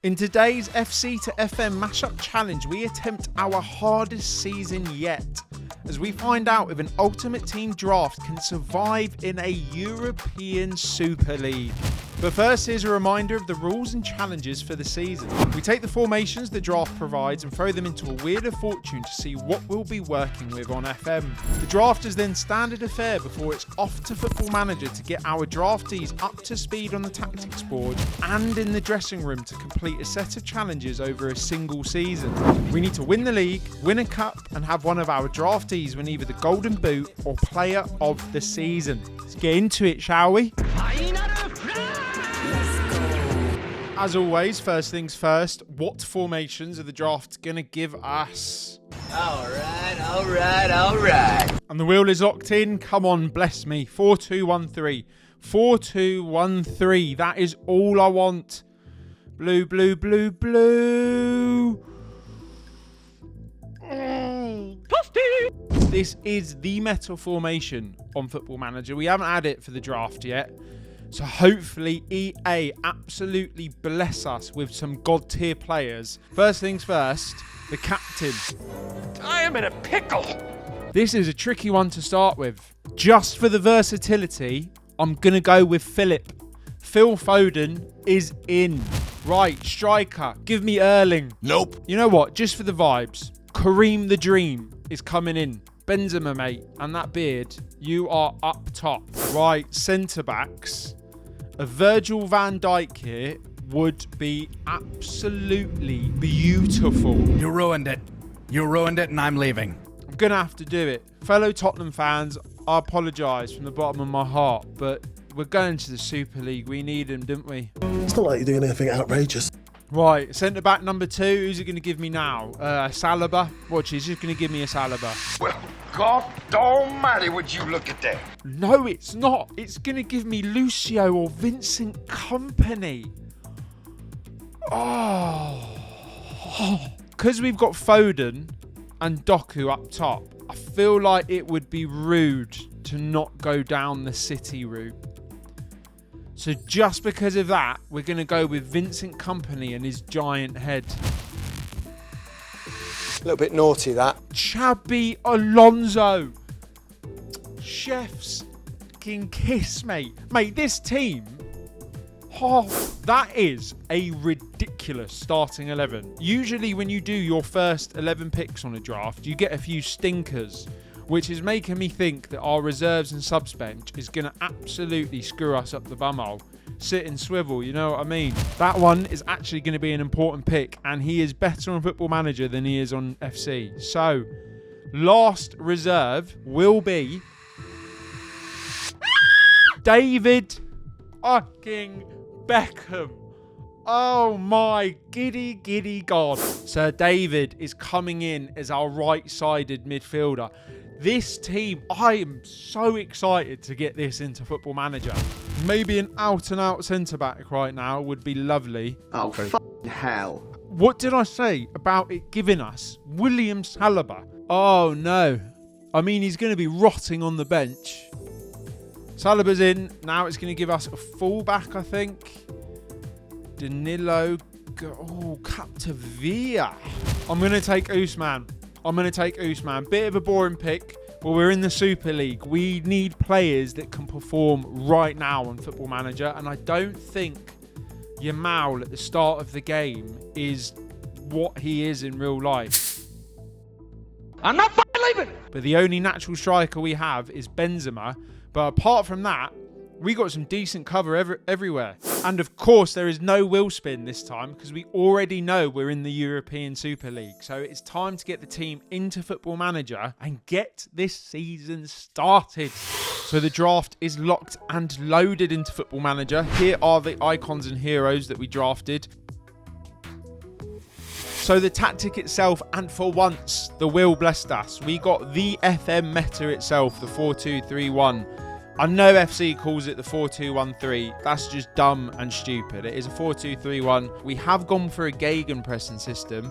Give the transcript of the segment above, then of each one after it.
In today's FC to FM mashup challenge, we attempt our hardest season yet, as we find out if an Ultimate Team Draft can survive in a European Super League. But first, here's a reminder of the rules and challenges for the season. We take the formations the draft provides and throw them into a wheel of fortune to see what we'll be working with on FM. The draft is then standard affair before it's off to Football Manager to get our draftees up to speed on the tactics board and in the dressing room to complete a set of challenges over a single season. We need to win the league, win a cup, and have one of our draftees win either the Golden Boot or Player of the Season. Let's get into it, shall we? As always, first things first, what formations are the draft going to give us? All right. And the wheel is locked in. Come on, bless me. 4-2-1-3. 4-2-1-3. That is all I want. Blue, blue, blue, blue. This is the meta formation on Football Manager. We haven't had it for the draft yet. So hopefully EA absolutely bless us with some god tier players. First things first, the captain. I am in a pickle. This is a tricky one to start with. Just for the versatility, I'm going to go with Philip. Phil Foden is in. Right, striker, give me Erling. Nope. You know what, just for the vibes, Kareem the Dream is coming in. Benzema, mate, and that beard, you are up top. Right, centre-backs. A Virgil van Dijk here would be absolutely beautiful. You ruined it. You ruined it and I'm leaving. I'm going to have to do it. Fellow Tottenham fans, I apologise from the bottom of my heart, but we're going to the Super League. We need him, didn't we? It's not like you're doing anything outrageous. Right, centre-back number 2. Who's it going to give me now? Saliba? Watch, he's just going to give me a Saliba. Well, God almighty, would you look at that? No, it's not. It's going to give me Lucio or Vincent Kompany. Oh. Because we've got Foden and Doku up top, I feel like it would be rude to not go down the City route. So just because of that, we're going to go with Vincent Kompany and his giant head. A little bit naughty, that. Xabi Alonso. Chef's fucking kiss, mate. Mate, this team, that is a ridiculous starting 11. Usually when you do your first 11 picks on a draft, you get a few stinkers, which is making me think that our reserves and subs bench is going to absolutely screw us up the bumhole. Sit and swivel, you know what I mean? That one is actually going to be an important pick, and he is better on Football Manager than he is on FC. So, last reserve will be David fucking Beckham. Oh my giddy God. Sir David is coming in as our right-sided midfielder. This team, I am so excited to get this into Football Manager. Maybe an out-and-out centre-back right now would be lovely. Oh, f***ing hell. What did I say about it giving us William Saliba? Oh, no. I mean, he's going to be rotting on the bench. Saliba's in. Now it's going to give us a full-back, I think. Danilo. Oh, Captavia. I'm going to take Usman. Bit of a boring pick, but we're in the Super League. We need players that can perform right now on Football Manager, and I don't think Yamal at the start of the game is what he is in real life. I'm not fucking leaving. But the only natural striker we have is Benzema. But apart from that, we got some decent cover everywhere. And of course, there is no wheel spin this time because we already know we're in the European Super League. So it's time to get the team into Football Manager and get this season started. So the draft is locked and loaded into Football Manager. Here are the icons and heroes that we drafted. So the tactic itself, and for once, the wheel blessed us. We got the FM meta itself, the 4-2-3-1. I know FC calls it the 4-2-1-3. That's just dumb and stupid. It is a 4-2-3-1. We have gone for a gegenpressing system.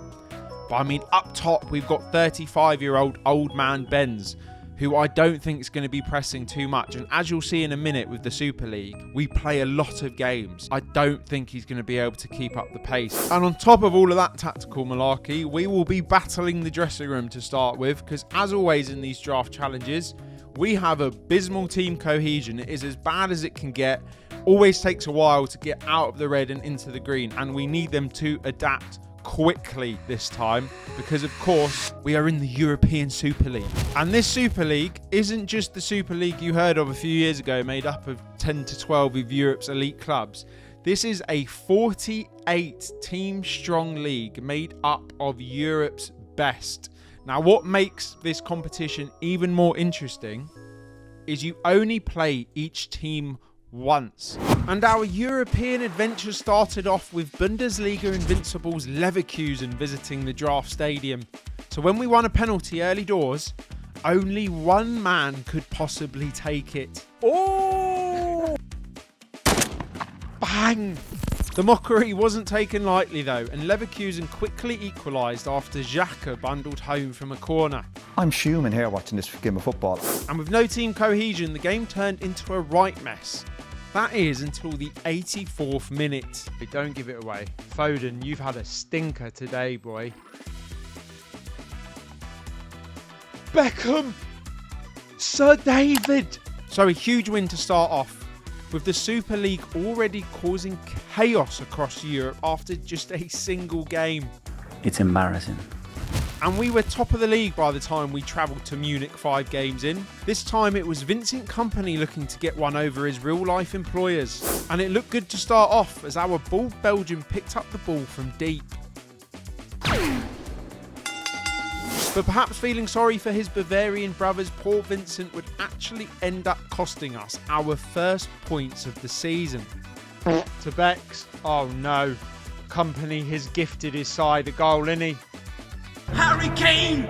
But I mean, up top, we've got 35-year-old old man Benz. who I don't think is going to be pressing too much. And as you'll see in a minute with the Super League, we play a lot of games. I don't think he's going to be able to keep up the pace. And on top of all of that tactical malarkey, we will be battling the dressing room to start with, because as always in these draft challenges, we have abysmal team cohesion. It is as bad as it can get. Always takes a while to get out of the red and into the green, and we need them to adapt quickly this time, because of course we are in the European Super League. And this Super League isn't just the Super League you heard of a few years ago, made up of 10 to 12 of Europe's elite clubs. This is a 48 team strong league made up of Europe's best. Now, what makes this competition even more interesting is you only play each team once. And our European adventure started off with Bundesliga invincibles Leverkusen visiting the draft stadium. So when we won a penalty early doors, only one man could possibly take it. Oh! Bang! The mockery wasn't taken lightly though, and Leverkusen quickly equalised after Xhaka bundled home from a corner. I'm fuming here watching this game of football. And with no team cohesion, the game turned into a right mess. That is until the 84th minute. Don't give it away. Foden, you've had a stinker today, boy. Beckham! Sir David! So a huge win to start off, with the Super League already causing chaos across Europe after just a single game. It's embarrassing. And we were top of the league by the time we travelled to Munich 5 games in. This time it was Vincent Kompany looking to get one over his real-life employers. And it looked good to start off as our bald Belgian picked up the ball from deep. But perhaps feeling sorry for his Bavarian brothers, poor Vincent would actually end up costing us our first points of the season. To Bex, oh no, Kompany has gifted his side a goal, innit he? Harry Kane!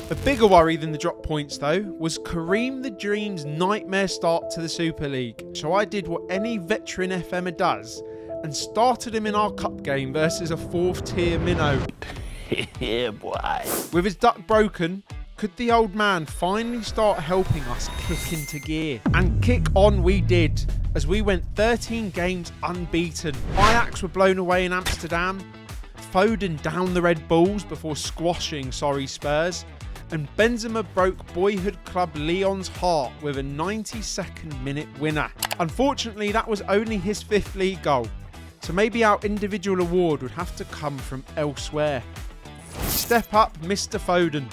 A bigger worry than the drop points though was Kareem the Dream's nightmare start to the Super League. So I did what any veteran FMer does and started him in our cup game versus a 4th tier minnow. Yeah, boy. With his duck broken, could the old man finally start helping us kick into gear? And kick on we did, as we went 13 games unbeaten. Ajax were blown away in Amsterdam, Foden down the Red Bulls before squashing sorry Spurs, and Benzema broke boyhood club Lyon's heart with a 92nd minute winner. Unfortunately, that was only his 5th league goal, so maybe our individual award would have to come from elsewhere. Step up Mr. Foden,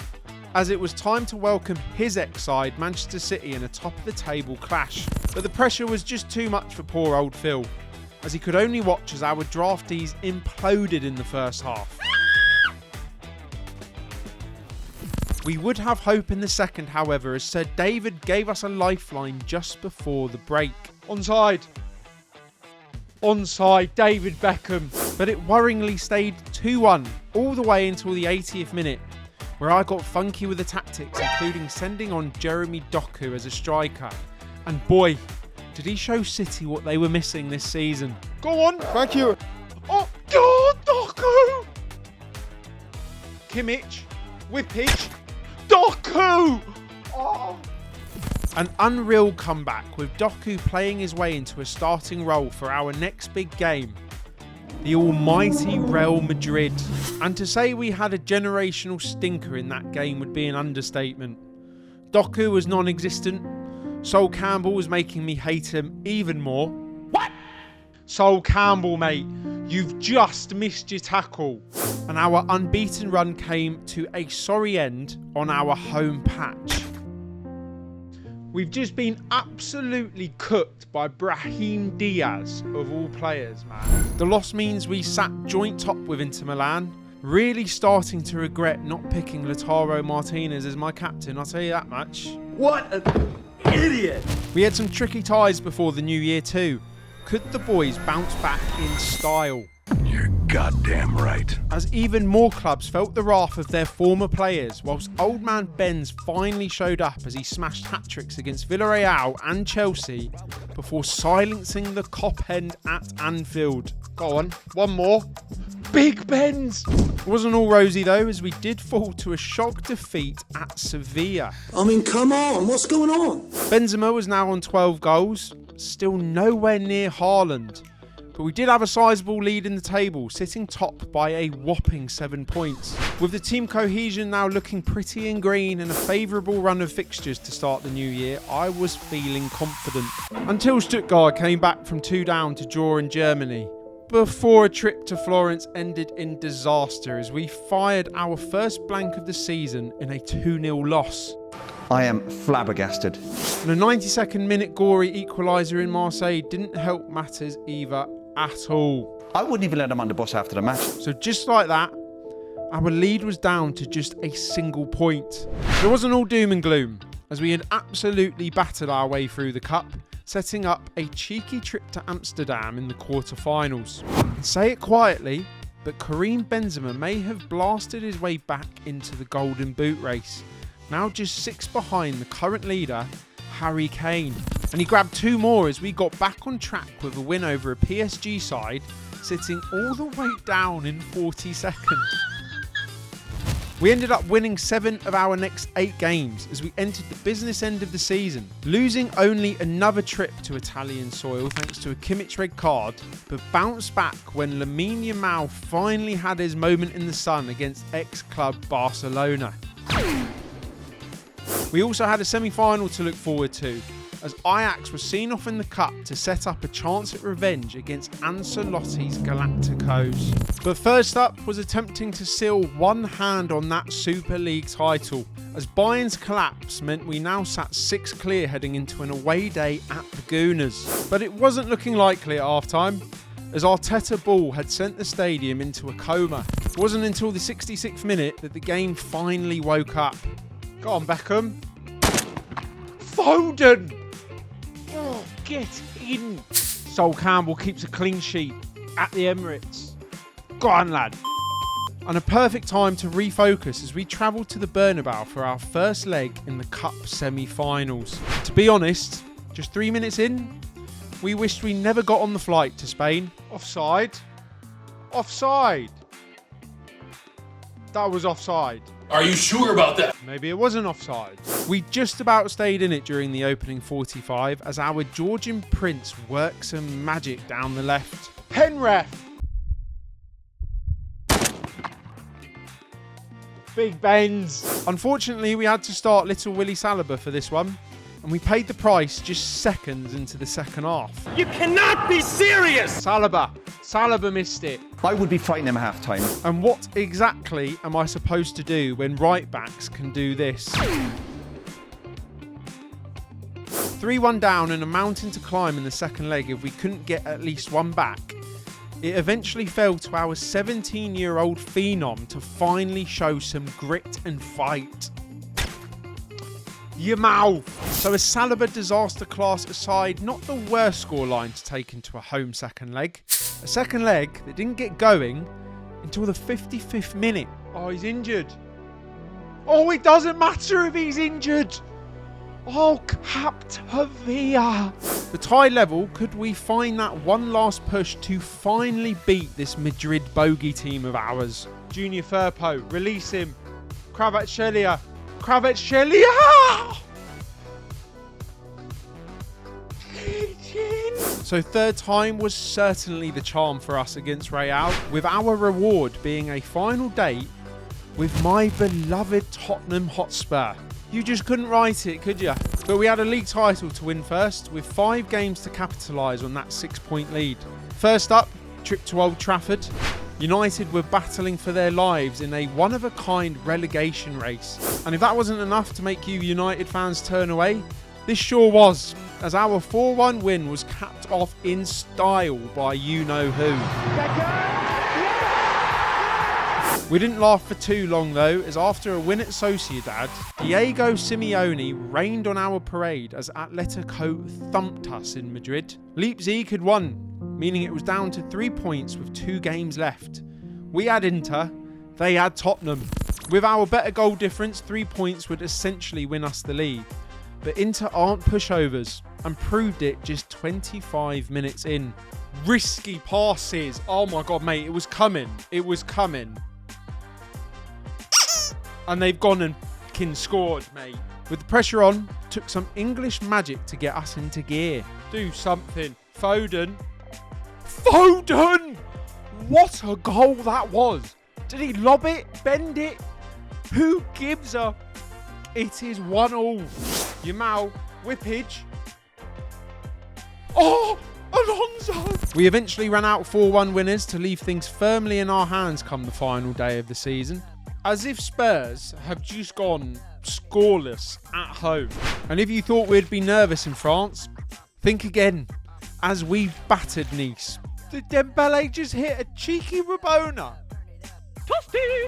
as it was time to welcome his ex-side Manchester City in a top-of-the-table clash. But the pressure was just too much for poor old Phil, as he could only watch as our draftees imploded in the first half. We would have hope in the second, however, as Sir David gave us a lifeline just before the break. Onside! Onside, David Beckham. But it worryingly stayed 2-1 all the way until the 80th minute, where I got funky with the tactics, including sending on Jeremy Doku as a striker. And boy, did he show City what they were missing this season. Go on. Thank you. Oh, God, Doku! Kimmich, Whippage, Doku! Oh. An unreal comeback, with Doku playing his way into a starting role for our next big game, the almighty Real Madrid. And to say we had a generational stinker in that game would be an understatement. Doku was non-existent. Sol Campbell was making me hate him even more. What? Sol Campbell, mate, you've just missed your tackle. And our unbeaten run came to a sorry end on our home patch. We've just been absolutely cooked by Brahim Diaz, of all players, man. The loss means we sat joint top with Inter Milan, really starting to regret not picking Lautaro Martinez as my captain, I'll tell you that much. What an idiot! We had some tricky ties before the new year too. Could the boys bounce back in style? You're goddamn right. As even more clubs felt the wrath of their former players, whilst old man Benz finally showed up as he smashed hat-tricks against Villarreal and Chelsea before silencing the cop end at Anfield. Go on, one more. Big Benz! It wasn't all rosy though, as we did fall to a shock defeat at Sevilla. I mean, come on, what's going on? Benzema was now on 12 goals, still nowhere near Haaland. But we did have a sizable lead in the table, sitting top by a whopping 7 points. With the team cohesion now looking pretty in green and a favourable run of fixtures to start the new year, I was feeling confident. Until Stuttgart came back from 2 down to draw in Germany, before a trip to Florence ended in disaster as we fired our first blank of the season in a 2-0 loss. I am flabbergasted. And a 92nd minute gory equaliser in Marseille didn't help matters either at all. I wouldn't even let him on the bus after the match. So just like that, our lead was down to just a single point. It wasn't all doom and gloom, as we had absolutely battered our way through the cup, setting up a cheeky trip to Amsterdam in the quarter-finals. And say it quietly, but Karim Benzema may have blasted his way back into the Golden Boot race, now just 6 behind the current leader, Harry Kane. And he grabbed 2 more as we got back on track with a win over a PSG side, sitting all the way down in 40 seconds. We ended up winning 7 of our next 8 games as we entered the business end of the season, losing only another trip to Italian soil thanks to a Kimmich red card, but bounced back when Lamine Yamal finally had his moment in the sun against ex-club Barcelona. We also had a semi-final to look forward to, as Ajax was seen off in the cup to set up a chance at revenge against Ancelotti's Galacticos. But first up was attempting to seal one hand on that Super League title, as Bayern's collapse meant we now sat 6 clear heading into an away day at the Gooners. But it wasn't looking likely at half-time, as Arteta Ball had sent the stadium into a coma. It wasn't until the 66th minute that the game finally woke up. Go on, Beckham. Foden! Oh, get in! Sol Campbell keeps a clean sheet at the Emirates. Go on, lad. And a perfect time to refocus as we travelled to the Bernabeu for our first leg in the Cup semi-finals. To be honest, just 3 minutes in, we wished we never got on the flight to Spain. Offside. Offside. That was offside. Are you sure about that? Maybe it wasn't offside. We just about stayed in it during the opening 45 as our Georgian prince worked some magic down the left. Pen ref! Big Benz. Unfortunately, we had to start little Willy Saliba for this one, and we paid the price just seconds into the second half. You cannot be serious! Saliba missed it. I would be fighting him at half-time. And what exactly am I supposed to do when right backs can do this? 3-1 down and a mountain to climb in the second leg if we couldn't get at least one back. It eventually fell to our 17-year-old phenom to finally show some grit and fight. Yamal. So a Saliba disaster class aside, not the worst scoreline to take into a home second leg. A second leg that didn't get going until the 55th minute. Oh, he's injured. Oh, it doesn't matter if he's injured. Oh, Captavia. The tie level, could we find that one last push to finally beat this Madrid bogey team of ours? Junior Firpo, release him. Kvaratskhelia. So third time was certainly the charm for us against Real, with our reward being a final date with my beloved Tottenham Hotspur. You just couldn't write it, could you? But we had a league title to win first, with 5 games to capitalise on that 6-point lead. First up, trip to Old Trafford. United were battling for their lives in a one-of-a-kind relegation race. And if that wasn't enough to make you United fans turn away, this sure was, as our 4-1 win was capped off in style by you-know-who. We didn't laugh for too long though, as after a win at Sociedad, Diego Simeone rained on our parade as Atletico thumped us in Madrid. Leipzig had won, meaning it was down to 3 points with 2 games left. We had Inter, they had Tottenham. With our better goal difference, 3 points would essentially win us the league. But Inter aren't pushovers, and proved it just 25 minutes in. Risky passes. Oh my God, mate. It was coming. It was coming. And they've gone and fucking scored, mate. With the pressure on, took some English magic to get us into gear. Do something. Foden. Foden! What a goal that was. Did he lob it? Bend it? Who gives a... It is 1-1. Yamal. Whippage. Oh! Alonso! We eventually ran out 4-1 winners to leave things firmly in our hands come the final day of the season. As if Spurs have just gone scoreless at home. And if you thought we'd be nervous in France, think again. As we battered Nice. The Dembele just hit a cheeky Rabona. Toasty!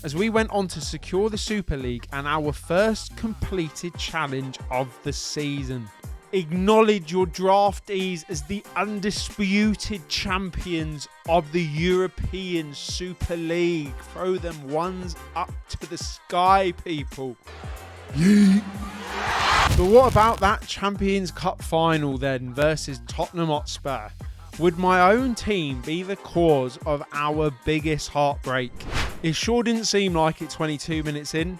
As we went on to secure the Super League and our first completed challenge of the season. Acknowledge your draftees as the undisputed champions of the European Super League. Throw them ones up to the sky, people. Yeet. But what about that Champions Cup final then versus Tottenham Hotspur? Would my own team be the cause of our biggest heartbreak? It sure didn't seem like it 22 minutes in,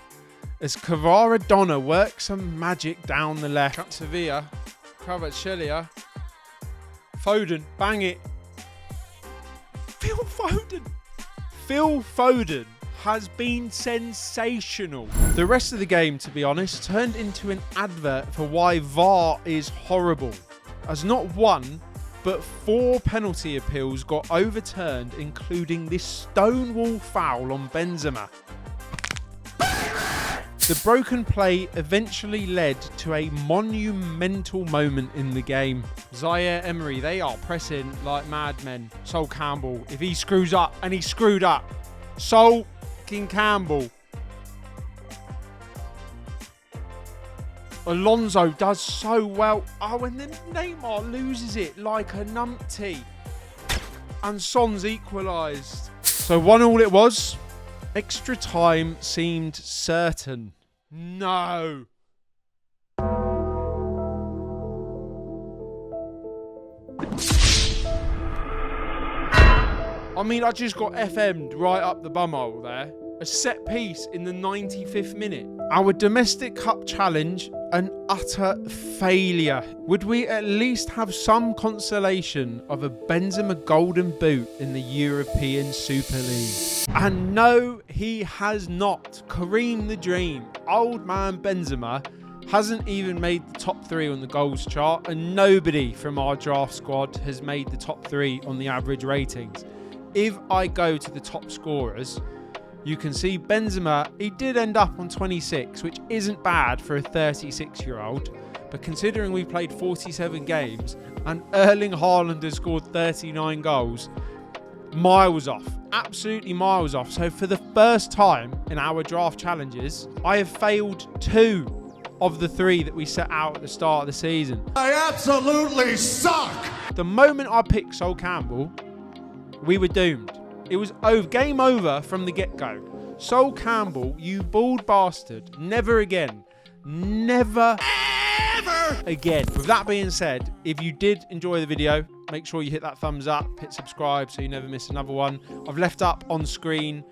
as Kvaradona works some magic down the left. Sevilla, Kvaratskhelia, Foden, bang it. Phil Foden has been sensational. The rest of the game, to be honest, turned into an advert for why VAR is horrible, as not one, but 4 penalty appeals got overturned, including this stonewall foul on Benzema. The broken play eventually led to a monumental moment in the game. Zaire Emery, they are pressing like madmen. Sol Campbell, if he screws up, and he screwed up. Sol Campbell. Alonso does so well. Oh, and then Neymar loses it like a numpty. And Son's equalised. So 1-1 it was. Extra time seemed certain. No. I mean, I just got FM'd right up the bumhole there. A set piece in the 95th minute. Our domestic cup challenge, an utter failure. Would we at least have some consolation of a Benzema golden boot in the European Super League? And no, he has not. Kareem the Dream, old man Benzema, hasn't even made the top 3 on the goals chart, and nobody from our draft squad has made the top 3 on the average ratings. If I go to the top scorers, you can see Benzema, he did end up on 26, which isn't bad for a 36-year-old. But considering we played 47 games and Erling Haaland has scored 39 goals, miles off. Absolutely miles off. So for the first time in our draft challenges, I have failed 2 of the 3 that we set out at the start of the season. I absolutely suck! The moment I picked Sol Campbell, we were doomed. It was over, game over from the get-go. Sol Campbell, you bald bastard. Never again. Never ever again. With that being said, if you did enjoy the video, make sure you hit that thumbs up, hit subscribe so you never miss another one. I've left up on screen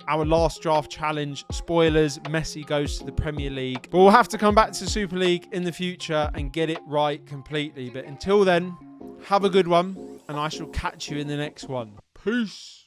our last draft challenge. Spoilers, Messi goes to the Premier League. But we'll have to come back to Super League in the future and get it right completely. But until then, have a good one, and I shall catch you in the next one. Peace.